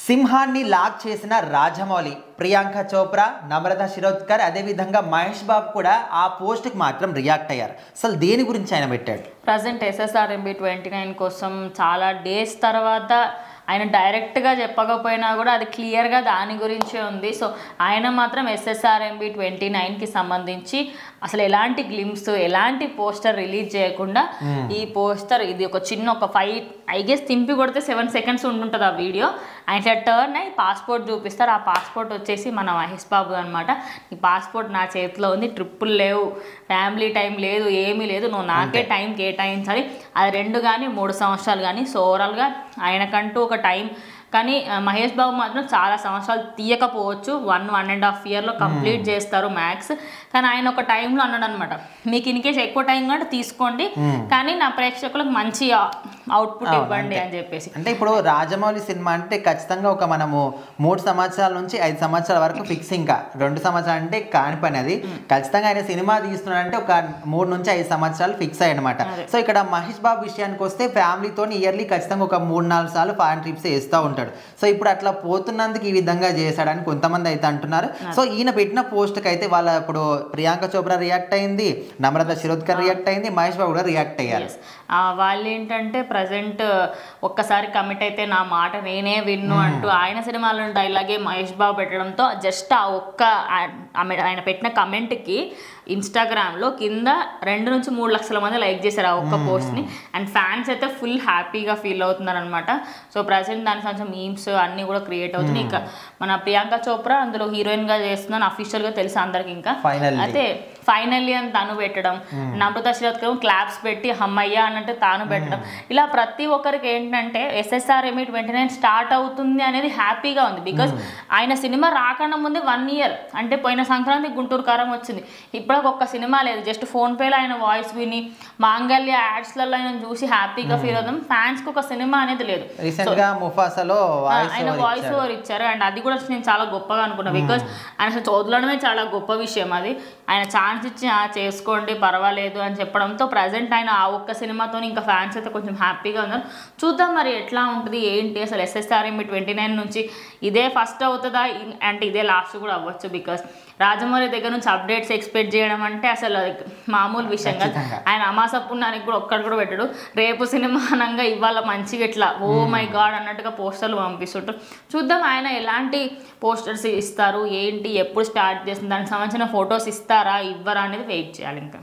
సింహాన్ని లాక్ చేసిన రాజమౌళి, ప్రియాంక చోప్రా, నమ్రత శిరోద్కర్, అదేవిధంగా మహేష్ బాబు కూడా ఆ పోస్ట్కి మాత్రం రియాక్ట్ అయ్యారు. అసలు దేని గురించి ఆయన పెట్టాడు? ప్రజెంట్ SSRMB 29 కోసం చాలా డేస్ తర్వాత ఆయన డైరెక్ట్గా చెప్పకపోయినా కూడా అది క్లియర్గా దాని గురించే ఉంది. సో ఆయన మాత్రం SSRMB 29కి సంబంధించి అసలు ఎలాంటి గ్లిమ్స్, ఎలాంటి పోస్టర్ రిలీజ్ చేయకుండా ఈ పోస్టర్ ఇది ఒక చిన్న ఒక 5 తింపి కొడితే 7 సెకండ్స్ ఉంటుంటుంది ఆ వీడియో. ఆయన టర్న్ అయ్యి పాస్పోర్ట్ చూపిస్తారు. ఆ పాస్పోర్ట్ వచ్చేసి మన మహేష్ బాబు అనమాట. ఈ పాస్పోర్ట్ నా చేతిలో ఉంది, ట్రిప్పులు లేవు, ఫ్యామిలీ టైం లేదు, ఏమీ లేదు, నువ్వు నాకే టైం కేటాయించాలి. అది 2 కానీ 3 సంవత్సరాలు కానీ. సో ఓవరాల్గా ఆయనకంటూ ఒక టైం. కానీ మహేష్ బాబు మాత్రం చాలా సంవత్సరాలు తీయకపోవచ్చు, 1.5 ఇయర్లో కంప్లీట్ చేస్తారు మ్యాక్స్. కానీ ఆయన ఒక టైంలో అన్నాడు అనమాట, మీకు ఇన్కేస్ ఎక్కువ టైం కంటే తీసుకోండి, కానీ నా ప్రేక్షకులకు మంచి అవుట్పుట్ ఇవ్వండి అని చెప్పేసి. అంటే ఇప్పుడు రాజమౌళి సినిమా అంటే ఖచ్చితంగా ఒక మనము 3 సంవత్సరాల నుంచి 5 సంవత్సరాల వరకు ఫిక్స్. ఇంకా 2 సంవత్సరాలు అంటే కాని పని. అది ఖచ్చితంగా ఆయన సినిమా తీస్తున్నాడంటే ఒక 3 నుంచి 5 సంవత్సరాలు ఫిక్స్ అయ్యనమాట. సో ఇక్కడ మహేష్ బాబు విషయానికి వస్తే ఫ్యామిలీతో ఇయర్లీ ఖచ్చితంగా ఒక 3-4 సార్లు ఫారెన్ ట్రిప్స్ వేస్తూ ఉంటాడు. సో ఇప్పుడు అట్లా పోతున్నందుకు ఈ విధంగా చేశాడని కొంతమంది అయితే అంటున్నారు. సో ఈయన పెట్టిన పోస్ట్కి అయితే వాళ్ళ ఇప్పుడు ప్రియాంక చోప్రా రియాక్ట్ అయింది, నమ్రత శిరోద్కర్ రియాక్ట్ అయింది, మహేష్ బాబు కూడా రియాక్ట్ అయ్యారు. వాళ్ళు ఏంటంటే ప్రజెంట్ ఒక్కసారి కమిట్ అయితే నా మాట నేనే విన్ను అంటూ ఆయన సినిమాలో డైలాగే మహేష్ బాబు పెట్టడంతో జస్ట్ ఆ ఒక్క ఆయన పెట్టిన కమెంట్కి ఇన్స్టాగ్రామ్లో కింద 2 నుంచి 3 లక్షల మంది లైక్ చేశారు ఆ ఒక్క పోస్ట్ని. అండ్ ఫ్యాన్స్ అయితే ఫుల్ హ్యాపీగా ఫీల్ అవుతున్నారు అనమాట. సో ప్రజెంట్ దానికి సంబంధించిన మీమ్స్ అన్నీ కూడా క్రియేట్ అవుతున్నాయి. ఇంకా మన ప్రియాంక చోప్రా అందులో హీరోయిన్గా చేస్తుందని అఫీషియల్గా తెలుసు అందరికి. ఇంకా అయితే ఫైనల్లీ అని తను పెట్టడం, నమ్రత శిరోద్కర్ క్లాప్స్ పెట్టి హమ్మయ్య అన్నట్టు తాను పెట్టడం, ఇలా ప్రతి ఒక్కరికి ఏంటంటే SSRMB 29 స్టార్ట్ అవుతుంది అనేది హ్యాపీగా ఉంది. బికాజ్ ఆయన సినిమా రాకుండా ముందే 1 ఇయర్ అంటే పోయిన సంక్రాంతి గుంటూరు కారం వచ్చింది. ఇప్పుడు ఒక్క సినిమా లేదు, జస్ట్ ఫోన్పేలో ఆయన వాయిస్ విని మాంగళ్య యాడ్స్లలో ఆయన చూసి హ్యాపీగా ఫీల్ అవుతాం. ఫ్యాన్స్కి ఒక సినిమా అనేది లేదు. ఆయన వాయిస్ ఓవర్ ఇచ్చారు. అండ్ అది కూడా నేను చాలా గొప్పగా అనుకున్నా. బికాజ్ ఆయన అసలు వదలడమే చాలా గొప్ప విషయం. అది ఆయన ఛాన్స్ ఇచ్చి చేసుకోండి పర్వాలేదు అని చెప్పడంతో ప్రజెంట్ ఆయన ఆ ఒక్క సినిమాతో ఇంకా ఫ్యాన్స్ అయితే కొంచెం హ్యాపీగా ఉన్నారు. చూద్దాం మరి ఎట్లా ఉంటుంది ఏంటి. అసలు SSRMB 29 నుంచి ఇదే ఫస్ట్ అవుతుందా అంటే ఇదే లాస్ట్ కూడా అవ్వచ్చు. బికాస్ రాజమౌళి దగ్గర నుంచి అప్డేట్స్ ఎక్స్పెక్ట్ చేయడం అంటే అసలు మామూలు విషయం కాదు. ఆయన అమాస పుణ్యానికి కూడా ఒక్కటి కూడా పెట్టాడు. రేపు సినిమా అనంగా ఇవాళ మంచిగా ఇట్లా ఓ మై గాడ్ అన్నట్టుగా పోస్టర్లు పంపిస్తుంటారు. చూద్దాం ఆయన ఎలాంటి పోస్టర్స్ ఇస్తారు, ఏంటి, ఎప్పుడు స్టార్ట్ చేస్తుంది, దానికి సంబంధించిన ఫొటోస్ ఇస్తారా ఇవ్వరా అనేది వెయిట్ చేయాలి ఇంకా.